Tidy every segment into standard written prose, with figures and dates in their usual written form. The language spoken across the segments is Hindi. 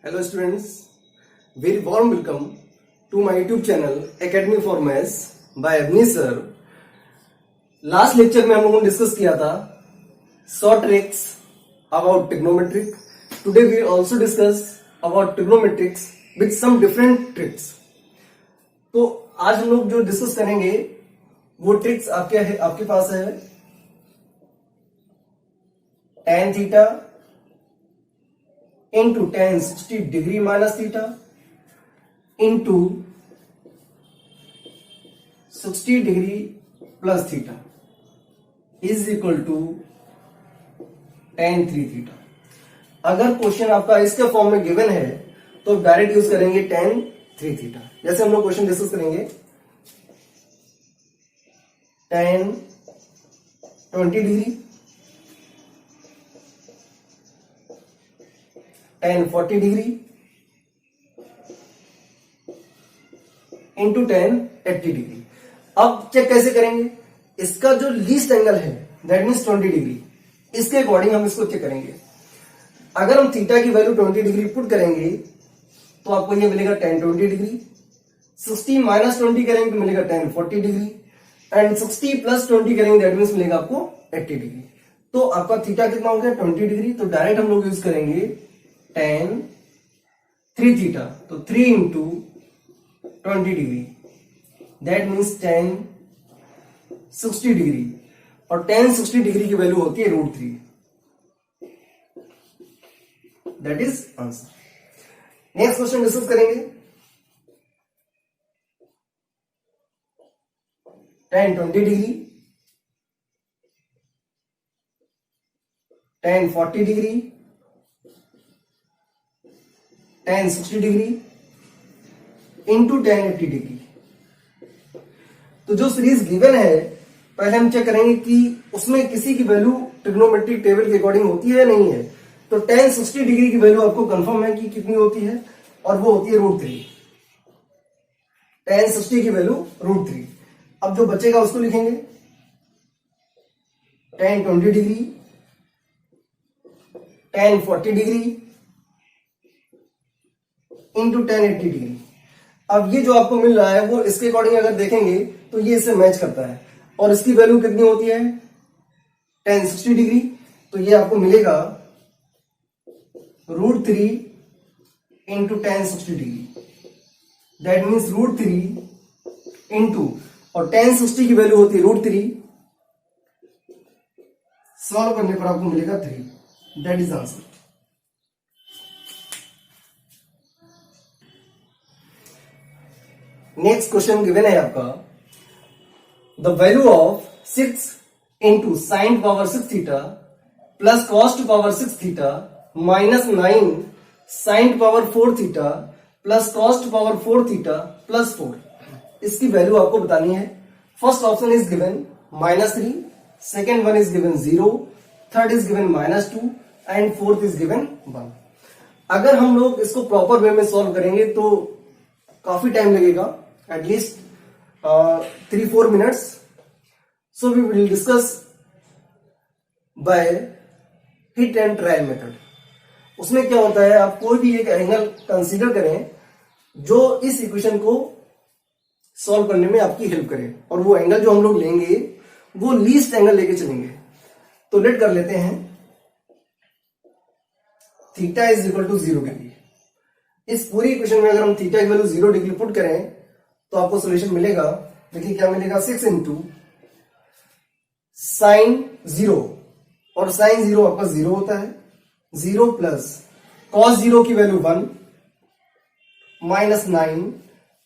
Hello students, very warm welcome to my YouTube channel Academy for Maths by Avni sir. Last lecture में हम लोगों ने डिस्कस किया था short tricks about trigonometric. Today we also discuss about trigonometrics with some different tricks. तो आज हम लोग जो डिस्कस करेंगे वो ट्रिक्स आपके पास है tan theta into tan 60 degree minus theta into 60 degree plus theta is equal to tan 3 theta. अगर क्वेश्चन आपका इसके फॉर्म में गिवन है तो डायरेक्ट यूज करेंगे tan 3 theta. जैसे हम लोग क्वेश्चन डिस्कस करेंगे tan 20 degree, tan 40 degree into tan 80 degree. अब चेक कैसे करेंगे? इसका जो लीस्ट एंगल है दैट मीन्स 20 डिग्री, इसके अकॉर्डिंग हम इसको चेक करेंगे. अगर हम थीटा की वैल्यू 20 डिग्री पुट करेंगे तो आपको ये मिलेगा tan 20 डिग्री. 60 माइनस 20 करेंगे तो मिलेगा tan 40 डिग्री एंड 60 प्लस 20 करेंगे दैट मीन्स मिलेगा आपको 80 डिग्री. तो आपका थीटा कितना हो गया 20 डिग्री. तो डायरेक्ट हम लोग यूज करेंगे tan 3 थीटा. तो 3 into 20 degree that means tan 60 degree और tan 60 डिग्री की वैल्यू होती है √3. That is answer. Next question discuss करेंगे tan 20 degree, tan 40 degree, tan 60 degree into tan 80 degree. तो जो सीरीज गिवन है पहले हम चेक करेंगे कि उसमें किसी की वैल्यू ट्रिग्नोमेट्रिक टेबल के अकॉर्डिंग होती है या नहीं है. तो tan 60 डिग्री की वैल्यू आपको कंफर्म है कि कितनी होती है और वो होती है √3. tan 60 की वैल्यू √3. अब जो बचेगा उसको लिखेंगे tan 20 degree, tan 40 degree into tan 80 degree. अब ये जो आपको मिल रहा है वो इसके अकॉर्डिंग अगर देखेंगे तो ये इससे मैच करता है और इसकी वैल्यू कितनी होती है tan 60 डिग्री. तो ये आपको मिलेगा √3 into tan 60 degree. That means √3 into और tan 60 की वैल्यू होती है √3. सॉल्व करने पर आपको मिलेगा 3. That is answer. Next question given है आपका the value of 6 into sine power 6 theta plus cos power 6 theta minus 9 sine power 4 theta plus cos power 4 theta plus 4. इसकी वैल्यू आपको बतानी है. First option is given -3, second one is given 0, third is given -2 and fourth is given 1. अगर हम लोग इसको प्रॉपर वे में सॉल्व करेंगे तो काफी टाइम लगेगा, at least 3-4 minutes. So we will discuss by hit and trial method. उसमें क्या होता है, आप कोई भी एक एंगल कंसीडर करें जो इस इक्वेशन को सॉल्व करने में आपकी हेल्प करे और वो एंगल जो हम लोग लेंगे वो लीस्ट एंगल लेके चलेंगे. तो लेट कर लेते हैं theta is equal to 0 degree. इस पूरी इक्वेशन में अगर हम थीटा की वैल्यू 0 डिग्री पुट करें तो आपको सोल्यूशन मिलेगा. देखिए क्या मिलेगा, 6 इंटू साइन 0 और साइन 0 आपका 0 होता है, 0 प्लस कॉस 0 की वैल्यू 1 माइनस 9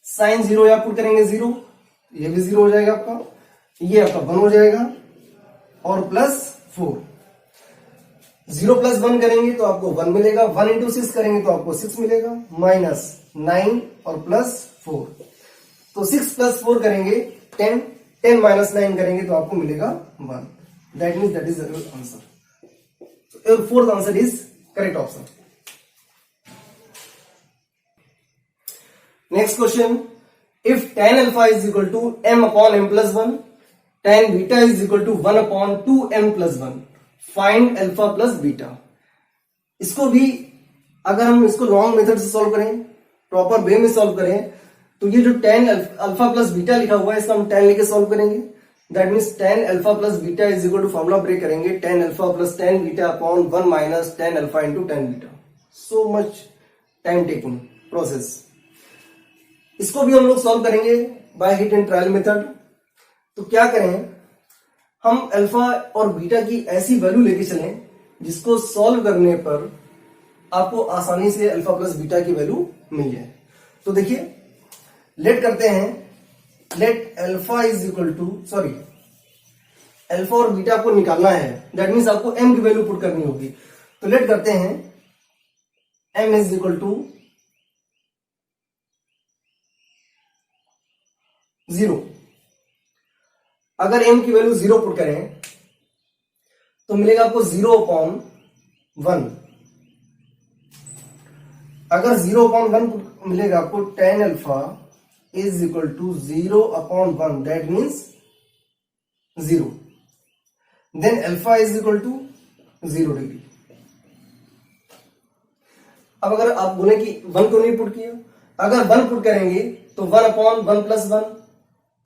साइन 0 या पुट करेंगे 0, ये भी 0 हो जाएगा आपका, ये आपका 1 हो जाएगा और प्लस 4. 0 प्लस 1 करेंगे तो आपको 1 मिलेगा, 1 इंटू 6 करेंगे तो आपको 6 मिलेगा, माइनस 9 और प्लस 4. तो 6 प्लस 4 करेंगे 10, 10 माइनस 9 करेंगे तो आपको मिलेगा 1. That means that is answer. Your fourth answer is correct option. Next question, if tan alpha is equal to m upon m plus 1, tan beta is equal to 1 upon 2m plus 1, find alpha plus beta. इसको भी अगर हम इसको लॉन्ग मेथड से सॉल्व करें, प्रॉपर वे में सॉल्व करें, तो ये जो tan अल्फा प्लस बीटा लिखा हुआ है इसका हम tan लेके सॉल्व करेंगे। That means tan alpha plus beta is equal to formula break करेंगे tan alpha plus tan beta upon 1 minus tan alpha into tan beta. So much time taking process. इसको भी हम लोग सॉल्व करेंगे by hit and trial method. तो क्या करें, हम अल्फा और बीटा की ऐसी वैल्यू लेके चलें जिसको सॉल्व करने पर आपको आसानी से अल्फा प्लस बीटा की वैल्यू मिल जाए। तो देखिए, लेट करते हैं, let alpha is equal to, sorry, alpha और बीटा आपको निकालना है, दैट मीन्स आपको m की वैल्यू पुट करनी होगी। तो लेट करते हैं m इज इक्वल टू 0। अगर m की वैल्यू 0 पुट करें तो मिलेगा आपको 0 अपॉन 1। अगर 0 अपॉन 1 मिलेगा आपको tan alpha is equal to 0 upon 1, that means 0। Then alpha is equal to 0 degree. अब अगर आप बोले कि 1 को नहीं पुट किया, अगर 1 पुट करेंगे तो 1 अपॉन 1 प्लस 1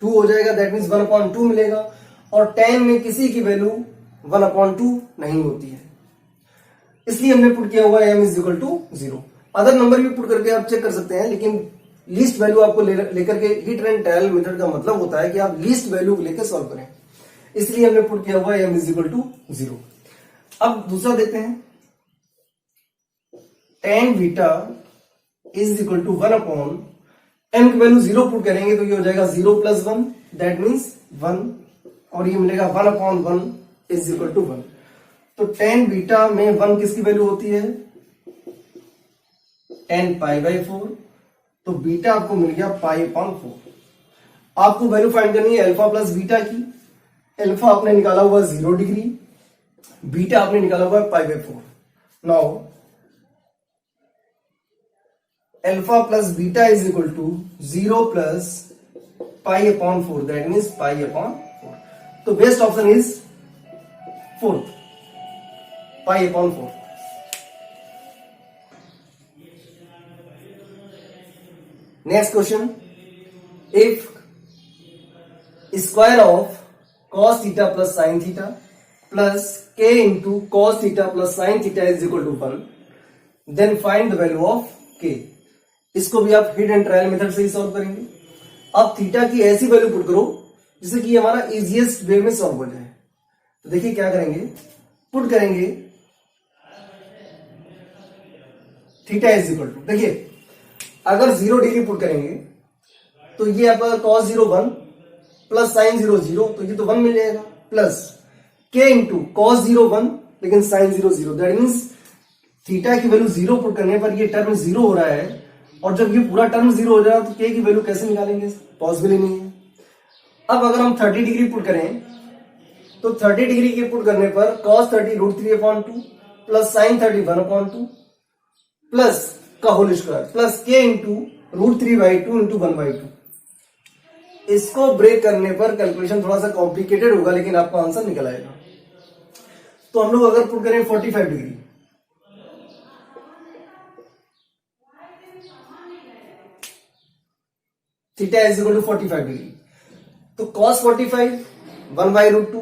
2 हो जाएगा, दैट मीन्स 1 अपॉन 2 मिलेगा। और tan में किसी की वैल्यू 1 अपॉन 2 नहीं होती है, इसलिए हमने पुट किया हुआ है m is equal to 0। Other number भी पुट करके आप चेक कर सकते हैं, लेकिन लीस्ट वैल्यू आपको लेकर के हिट एंड ट्रायल मेथड का मतलब होता है कि आप लीस्ट वैल्यू लेकर सॉल्व करें, इसलिए हमने पुट किया हुआ है m इज इक्वल टू 0। अब दूसरा देखते हैं, tan beta is equal to 1 upon, m की वैल्यू 0 पुट करेंगे तो ये हो जाएगा 0 प्लस 1, दैट मीन्स 1, और ये मिलेगा 1 अपॉन 1 इज इक्वल टू 1। तो tan बीटा में 1 किसकी वैल्यू होती है, tan पाई बाई 4, तो बीटा आपको मिल गया पाई अपॉन 4। आपको वैल्यू फाइंड करनी है अल्फा प्लस बीटा की। अल्फा आपने निकाला हुआ 0 डिग्री, बीटा आपने निकाला हुआ pi by 4। Now alpha plus beta is equal to 0 plus pi upon 4, that means pi upon 4। तो best option is 4, pi upon 4। Next question, if square of cos theta plus sine theta plus k into cos theta plus sine theta is equal to 1, then find the value of k। इसको भी आप हिट एंड ट्रायल मेथड से ही सॉल्व करेंगे। अब थीटा की ऐसी वैल्यू पुट करो जिससे कि हमारा इजीएस्ट वे में सॉल्व हो जाए। तो देखिए क्या करेंगे, पुट करेंगे थीटा इज इक्वल टू, देखिए अगर 0 डिग्री पुट करेंगे तो ये आपका cos 0 1 प्लस साइन 0 0, तो ये तो 1 मिल जाएगा, प्लस k इंटू cos 0 1 लेकिन साइन 0 0, दैट मीन्स थीटा की वैल्यू 0 पुट करने पर ये टर्म 0 हो रहा है, और जब ये पूरा टर्म 0 हो जाएगा तो k की वैल्यू कैसे निकालेंगे, पॉसिबल ही नहीं है। अब अगर हम 30 डिग्री पुट करें तो 30 डिग्री के पुट करने पर cos 30 √3 upon 2 plus sine 30 1 upon 2 plus का whole square plus k into √3 by 2 into 1 by 2। इसको ब्रेक करने पर कैलकुलेशन थोड़ा सा कॉम्प्लिकेटेड होगा, लेकिन आपका आंसर निकल आएगा। तो हम लोग अगर पुट करें 45 degree, theta is equal to 45 degree, तो cos 45 1 by √2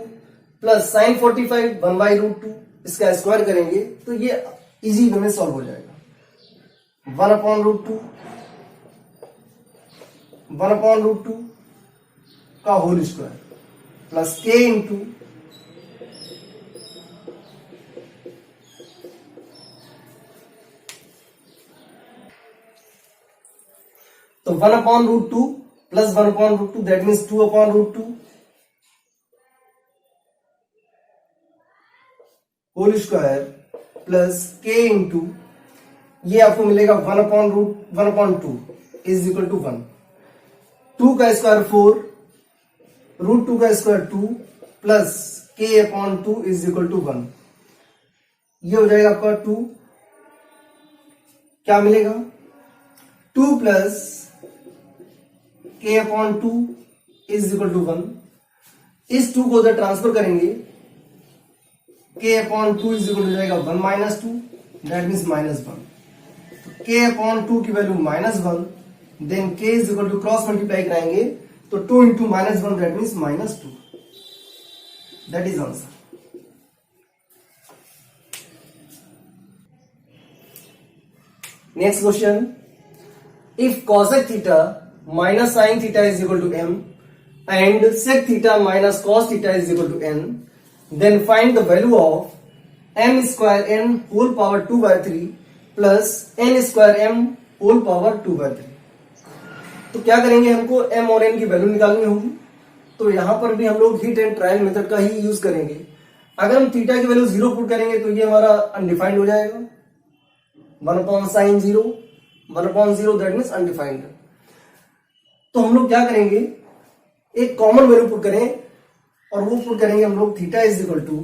plus sine 45 1 by √2, इसका स्क्वायर करेंगे तो ये इजी वे में सॉल्व हो जाएगा। 1 अपॉन √2 का whole square plus k into तो 1 upon √2 plus 1 upon √2, that means 2 upon √2 whole square plus k into ये आपको मिलेगा 1/2 इज इक्वल टू 1। 2 का स्क्वायर 4, √2 का स्क्वायर 2 plus k upon 2 is equal to 1। ये हो जाएगा आपका 2, क्या मिलेगा 2 plus k upon 2 is equal to 1। इस 2 को उधर ट्रांसफर करेंगे, k upon 2 is equal to जाएगा 1 minus 2, that means -1। k upon 2 की value -1, then k is equal to cross multiply कराएंगे तो 2 into -1 that means -2. That is answer. Next question. If cosec theta minus sin theta is equal to m and sec theta minus cos theta is equal to n, then find the value of m square n whole power 2 by 3 plus n square m whole power 2 by 3. तो क्या करेंगे, हमको m और n की वैल्यू निकालनी होगी. तो यहां पर भी हम लोग हिट एंड ट्रायल मेथड का ही यूज करेंगे. अगर हम थीटा की वैल्यू 0 पुट करेंगे तो ये हमारा अनडिफाइंड हो जाएगा. 1 upon sine 0, 1 upon 0 that means undefined. तो हम लोग क्या करेंगे, एक कॉमन वैल्यू पुट करें और वो पुट करेंगे हम लोग theta is equal to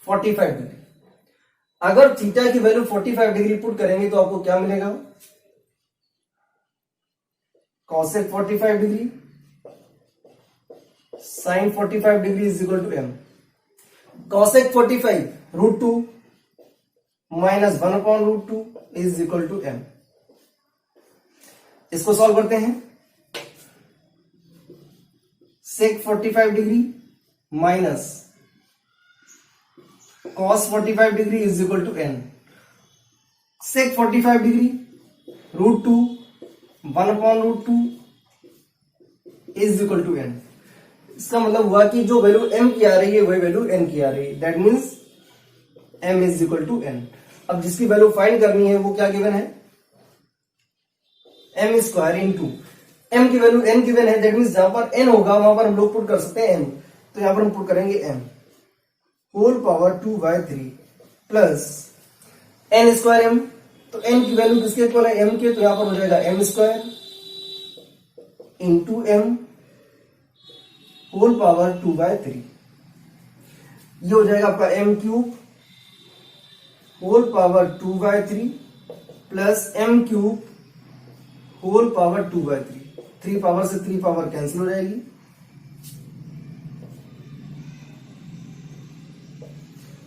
45 degree. अगर थीटा की वैल्यू 45 डिग्री पुट करेंगे तो आपको क्या मिलेगा, cosec 45 degree sin 45 degree is equal to m. cosec 45 √2 minus 1 upon √2 is equal to m. इसको सॉल्व करते हैं. sec 45 degree minus cos 45 degree is equal to n. sec 45 degree √2 1 upon √2 is equal to n. इसका मतलब हुआ कि जो वैल्यू m की आ रही है वही वैल्यू n की आ रही है. That means m is equal to n. अब जिसकी वैल्यू फाइंड करनी है वो क्या गिवन है, m स्क्वायर इंटू m की वैल्यू n गिवन है. दैट मीन्स जहां पर n होगा वहां पर हम लोग पुट कर सकते हैं m. तो यहां पर हम पुट करेंगे m whole power 2 by 3 plus n square m. तो n की वैल्यू किसके इक्वल है, m के. तो यहां पर हो जाएगा m square into m whole power 2 by 3. ये हो जाएगा आपका m cube whole power 2 by 3 plus m cube whole power 2 by 3. 3 power से 3 पावर कैंसिल हो जाएगी.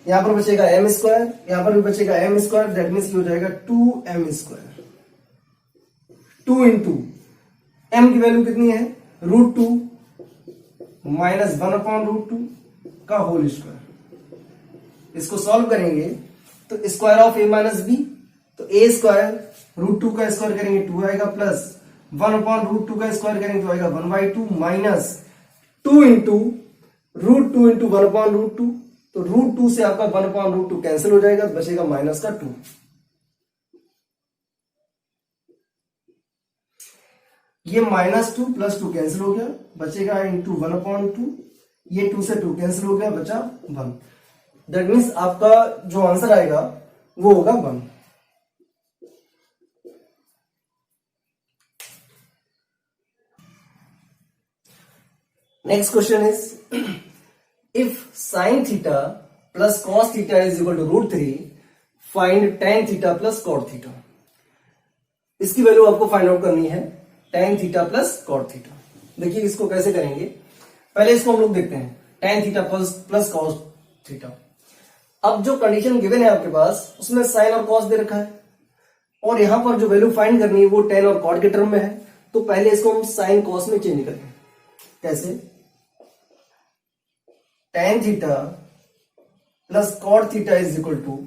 यहां पर बचेगा m स्क्वायर, यहां पर भी बचेगा m स्क्वायर. दैट मीन्स ये हो जाएगा 2m स्क्वायर. 2 इंटू m की वैल्यू कितनी है, √2 माइनस 1 अपॉन √2 का होल स्क्वायर. इसको सॉल्व करेंगे तो square of a minus B, तो a स्क्वायर √2 का स्क्वायर करेंगे 2 आएगा प्लस 1 अपॉन √2 का स्क्वायर करेंगे तो आएगा 1/2 माइनस 2 इंटू √2 इंटू 1 अपॉन √2. तो √2 से आपका 1 अपॉन √2 कैंसिल हो जाएगा, बचेगा माइनस का 2. ये -2 प्लस 2 कैंसिल हो गया, बचेगा इंटू 1 अपॉन 2. ये 2 से 2 कैंसिल हो गया, बचा 1. दैट मीन्स आपका जो आंसर आएगा वो होगा 1. Next question is if sin theta plus cos theta is equal to √3 find tan theta plus cot theta. इसकी वैल्यू आपको फाइंड आउट करनी है tan theta plus cot theta. देखिए इसको कैसे करेंगे, पहले इसको हम लोग देखते हैं. tan theta plus cos theta. अब जो कंडीशन गिवन है आपके पास उसमें sin और cos दे रखा है और यहां पर जो वैल्यू फाइंड करनी है वो tan और cot के टर्म में है. तो पहले इसको हम sin cos में चेंज करें. कैसे, tan theta plus cot theta is equal to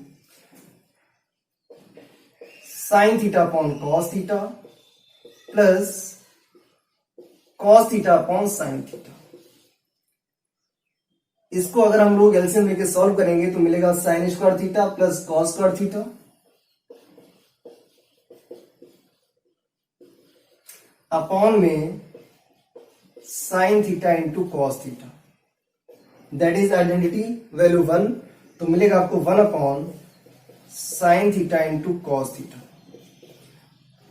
sin theta upon cos theta plus cos theta upon sin theta. इसको अगर हम लोग एलसीएम लेके सॉल्व करेंगे तो मिलेगा sin square theta plus cos square theta upon में sin theta into cos theta. That is identity value 1. तो मिलेगा आपको 1 upon sin theta into cos theta.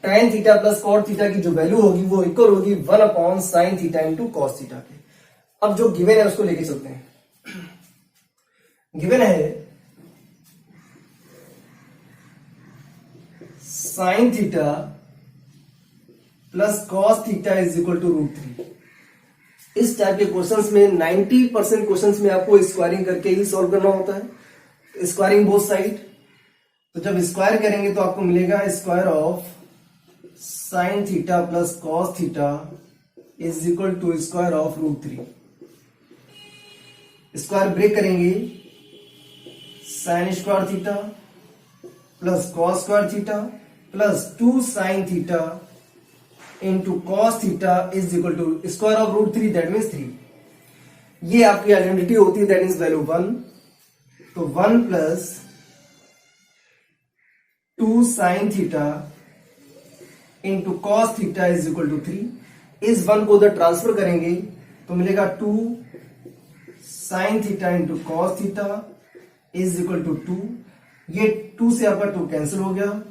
tan theta plus cot theta की जो वैल्यू होगी वो इक्वल होगी 1 upon sin theta into cos theta के. अब जो गिवन है उसको लेके चलते हैं. गिवन है sin theta plus cos theta is equal to √3. इस टाइप के क्वेश्चंस में 90% क्वेश्चंस में आपको स्क्वायरिंग करके ही सॉल्व करना होता है. स्क्वायरिंग बोथ साइड तो जब स्क्वायर करेंगे तो आपको मिलेगा square of sine theta plus cos theta is equal to square of √3। Square break करेंगे, sine square theta plus cos square theta plus 2 sine theta into cos theta is equal to square of √3 that means 3। ये आपकी आइडेंटिटी होती है, दैट इज वैल्यू 1। तो 1 plus 2 sine theta into cos theta is equal to 3। इस 1 को उधर ट्रांसफर करेंगे तो मिलेगा 2 sine theta into cos theta is equal to 2। ये 2 से आपका 2 कैंसिल हो गया।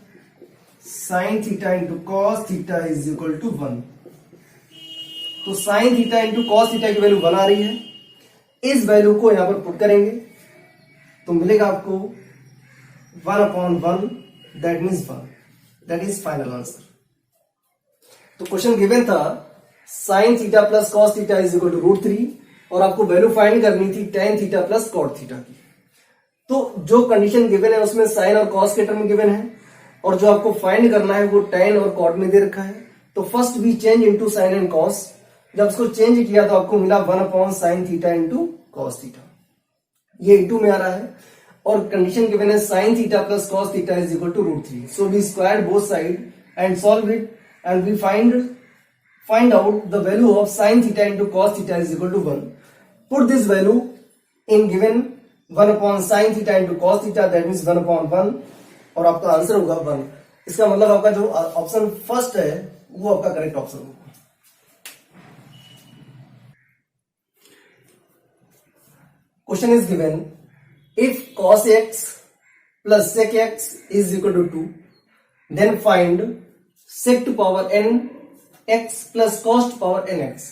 Sine theta into cos theta is equal to 1। तो sine theta into cos theta की वैल्यू 1 आ रही है। इस वैल्यू को यहां पर पुट करेंगे तो मिलेगा आपको 1/1 that means 1। That is final answer. तो क्वेश्चन गिवन था sine theta plus cos theta is equal to √3 और आपको वैल्यू फाइंड करनी थी tan theta plus cot theta की। तो जो कंडीशन गिवन है उसमें साइन और कॉस के टर्म गिवन है और जो आपको फाइंड करना है वो टेन और कॉट में दे रखा है। तो first we change into sine and cos. जब उसको चेंज किया तो आपको मिला 1/sin theta into cos theta. ये इंटू में आ रहा है और कंडीशन गिवन है sine theta plus cos theta is equal to √3। So we squared both side and solve it and we find out the value of sin theta into cos theta is equal to 1. Put this value in given 1/sin theta into cos theta, that means 1/1 और आपका आंसर होगा 1। इसका मतलब आपका जो ऑप्शन फर्स्ट है वो आपका करेक्ट ऑप्शन होगा। Question is given if cos x plus sec x is equal to 2, then find sec to power n x plus cos power nx।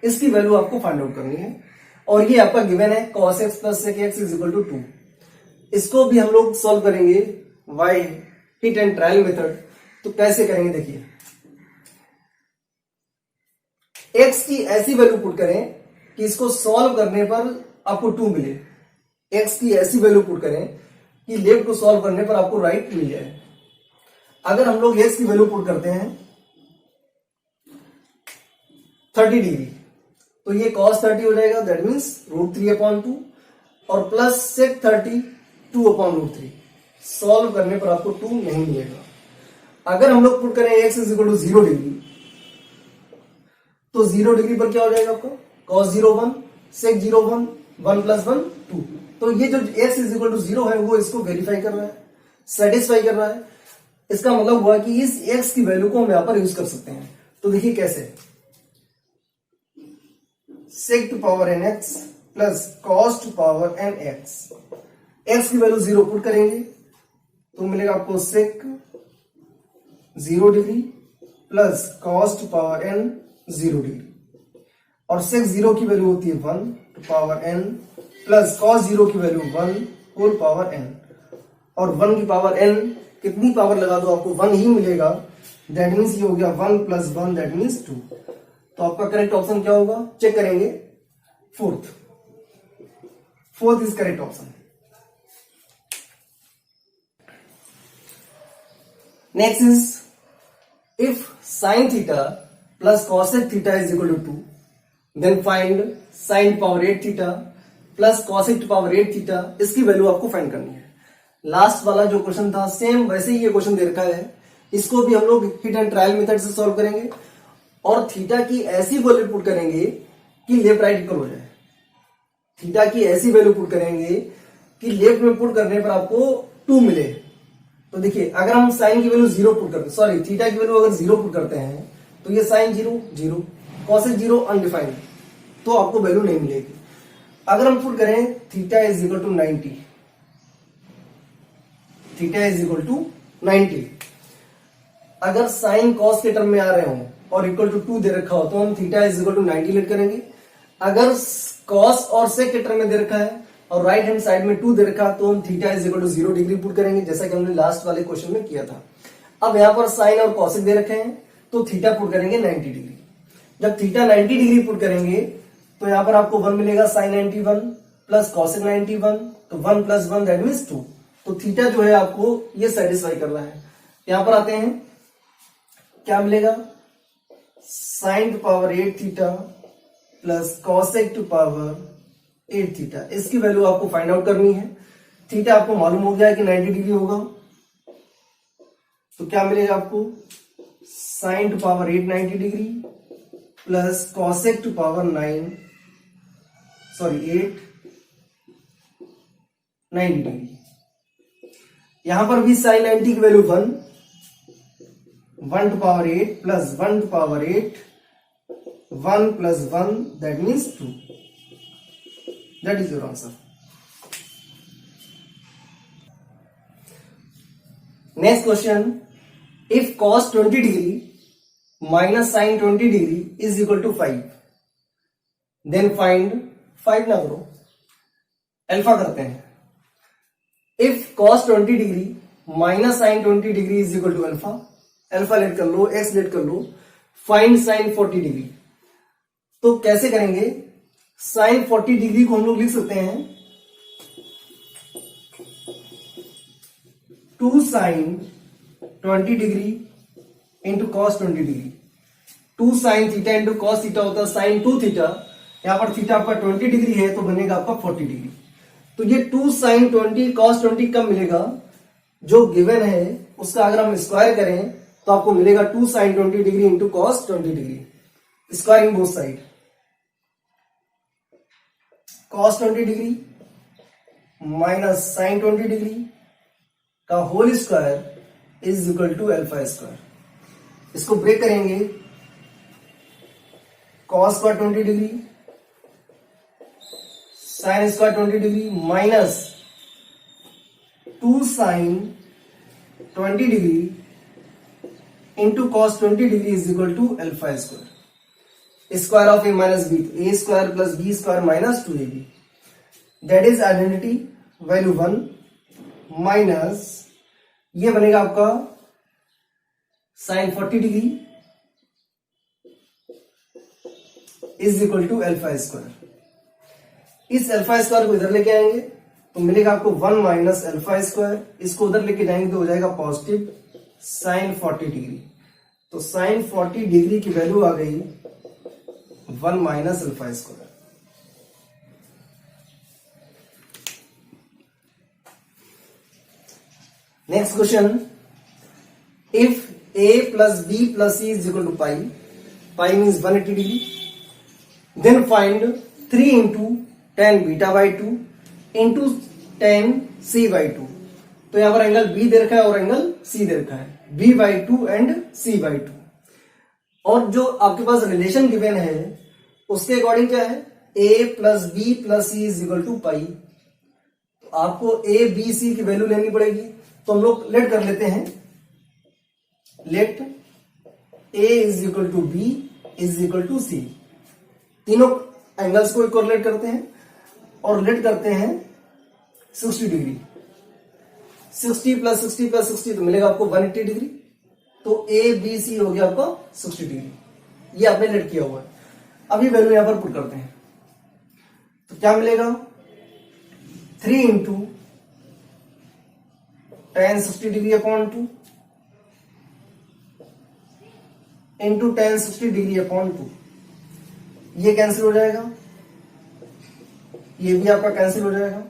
इसकी वैल्यू आपको फाइंड आउट करनी है और ये आपका गिवन है cos x plus sec x is equal to 2। इसको भी हम लोग सॉल्व करेंगे by hit and trial method. तो कैसे करेंगे देखिए, x की ऐसी वैल्यू पुट करें कि इसको सॉल्व करने पर आपको 2 मिले। x की ऐसी वैल्यू पुट करें कि लेफ्ट को सॉल्व करने पर आपको राइट मिल जाए। अगर हम लोग x की वैल्यू पुट करते हैं 30 डिग्री तो ये cos 30 हो जाएगा, दैट मीन्स √3/2 और प्लस sec 30 2/√3। सॉल्व करने पर आपको 2 नहीं मिलेगा। अगर हम लोग पुट करें x is equal to 0 degree तो 0 डिग्री पर क्या हो जाएगा आपको cos 0 1 sec 0 1 1 प्लस 1 2। तो ये जो x इज इक्वल टू 0 है वो इसको वेरीफाई कर रहा है, सेटिस्फाई कर रहा है। इसका मतलब हुआ कि इस x की वैल्यू को हम यहां पर यूज कर सकते हैं। तो देखिए कैसे, sec to power nx plus cos to power nx। x की वैल्यू 0 पुट करेंगे तो मिलेगा आपको sec 0 degree plus cos to power n 0 degree और sec 0 की वैल्यू होती है 1 to power n plus cos 0 की वैल्यू 1 होल पावर n और 1 की पावर n कितनी पावर लगा दो आपको 1 ही मिलेगा। दैट मीन्स ये हो गया 1 प्लस 1 दैट मीन्स 2। तो आपका करेक्ट ऑप्शन क्या होगा चेक करेंगे, fourth is correct option. Next is if sine theta plus cosec theta is equal to 2, then find sine power 8 theta plus cosec power 8 theta. इसकी वैल्यू आपको फाइंड करनी है। लास्ट वाला जो क्वेश्चन था सेम वैसे ही ये क्वेश्चन दे रखा है। इसको भी हम लोग हिट एंड ट्रायल मेथड से सॉल्व करेंगे और थीटा की ऐसी वैल्यू पुट करेंगे कि लेफ्ट राइट इक्वल हो जाए। थीटा की ऐसी वैल्यू पुट करेंगे कि लेफ्ट में पुट करने पर आपको 2 मिले। तो देखिए अगर हम साइन की वैल्यू 0 पुट करते, सॉरी थीटा की वैल्यू अगर 0 पुट करते हैं तो ये साइन 0 0, कॉसेक 0 अनडिफाइंड, तो आपको वैल्यू नहीं मिलेगी। अगर हम पुट करें theta is equal to 90, theta is equal to 90, अगर साइन कॉस के टर्म में आ रहे हो और इक्वल टू 2 दे रखा हो तो हम theta is equal to 90 let करेंगे। अगर कॉस और सेक के टर्म में दे रखा है और राइट हैंड साइड में 2 दे रखा तो हम theta is equal to 0 degree put करेंगे, जैसा कि हमने लास्ट वाले क्वेश्चन में किया था। अब यहां पर साइन और कॉसेक दे रखे हैं तो थीटा पुट करेंगे 90 डिग्री। जब थीटा 90 डिग्री पुट करेंगे तो यहां पर आपको 1 मिलेगा साइन 91 प्लस कॉसेक 91, तो 1 प्लस 1 दैट मीन्स 2। तो थीटा जो है आपको ये सेटिस्फाई कर रहा है। यहां पर आते हैं, क्या मिलेगा, sine to power 8 theta plus cosec to power 8 theta. इसकी वैल्यू आपको फाइंड आउट करनी है। थीटा आपको मालूम हो गया है कि 90 डिग्री होगा, तो क्या मिलेगा आपको, sine to power 8 90 degree plus cosec to power 8 90 degree. यहां पर भी साइन 90 की value 1 to power 8 plus 1 to power 8, 1 plus 1 that means 2। That is your answer. Next question, if cos 20 degree minus sine 20 degree is equal to 5, then find, 5 ना करो, अल्फा करते हैं। If cos 20 degree minus sine 20 degree is equal to alpha, alpha let कर लो, एक्स लेट कर लो, फाइंड साइन 40 डिग्री। तो कैसे करेंगे, साइन 40 डिग्री को हम लोग लिख सकते हैं 2 sine 20 degree into cos 20 degree. 2 sine theta into cos theta होता है साइन 2 थीटा। यहां पर थीटा आपका 20 डिग्री है तो बनेगा आपका 40 डिग्री। तो ये 2 साइन 20 कॉस 20 कब मिलेगा, जो गिवन है उसका अगर हम स्क्वायर करें तो आपको मिलेगा 2 sine 20 degree into cos 20 degree, squaring both side. Cos 20 degree minus sine 20 degree का whole square is equal to alpha square. इसको ब्रेक करेंगे, cos square 20 degree sine square 20 degree minus 2 sine 20 degree into cos 20 degree is equal to alpha square. Square of a minus b, a square plus b square minus 2ab, that is identity value 1 minus ये बनेगा आपका sine 40 degree is equal to alpha square. इस अल्फा स्क्वायर को इधर लेके आएंगे तो मिलेगा आपको 1 माइनस अल्फा स्क्वायर, इसको उधर लेके जाएंगे तो हो जाएगा पॉजिटिव साइन 40 डिग्री। तो साइन 40 डिग्री की वैल्यू आ गई 1 minus alpha square. Next question, if a plus b plus c is equal to pi, pi means 180 degree, then find 3 into tan beta by 2 into tan c by 2। तो यहां पर एंगल b दे रखा है और एंगल c दे रखा है, b by 2 and c by 2। और जो आपके पास रिलेशन गिवन है उसके अकॉर्डिंग क्या है, a plus b plus c is equal to pi। तो आपको a b c की वैल्यू लेनी पड़ेगी, तो हम लोग लेट कर लेते हैं, let a is equal to b is equal to c। तीनों एंगल्स को कोरिलेट करते हैं और लेट करते हैं 60 डिग्री। 60 प्लस 60 प्लस 60 तो मिलेगा आपको 180 डिग्री। तो a b c हो गया आपका 60 डिग्री, ये आपने लेट किया हुआ है। अभी वैल्यू यहां पर पुट करते हैं तो क्या मिलेगा, 3 into tan 60 degree upon 2 into tan 60 degree upon 2, ये कैंसिल हो जाएगा, ये भी आपका कैंसिल हो जाएगा।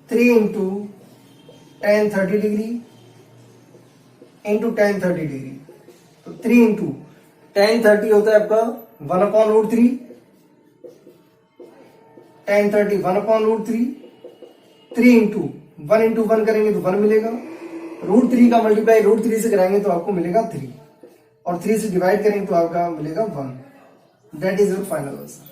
3 इंटू tan 30 डिग्री इंटू tan 30 डिग्री, तो 3 इंटू tan 30 होता है आपका 1 upon root 3, tan 30 1 upon root 3, 3 into 1 करेंगे तो 1 मिलेगा, रूट 3 का मल्टीप्लाई रूट 3 से कराएंगे तो आपको मिलेगा 3, और 3 से डिवाइड करेंगे तो आपका मिलेगा 1। That is your final answer.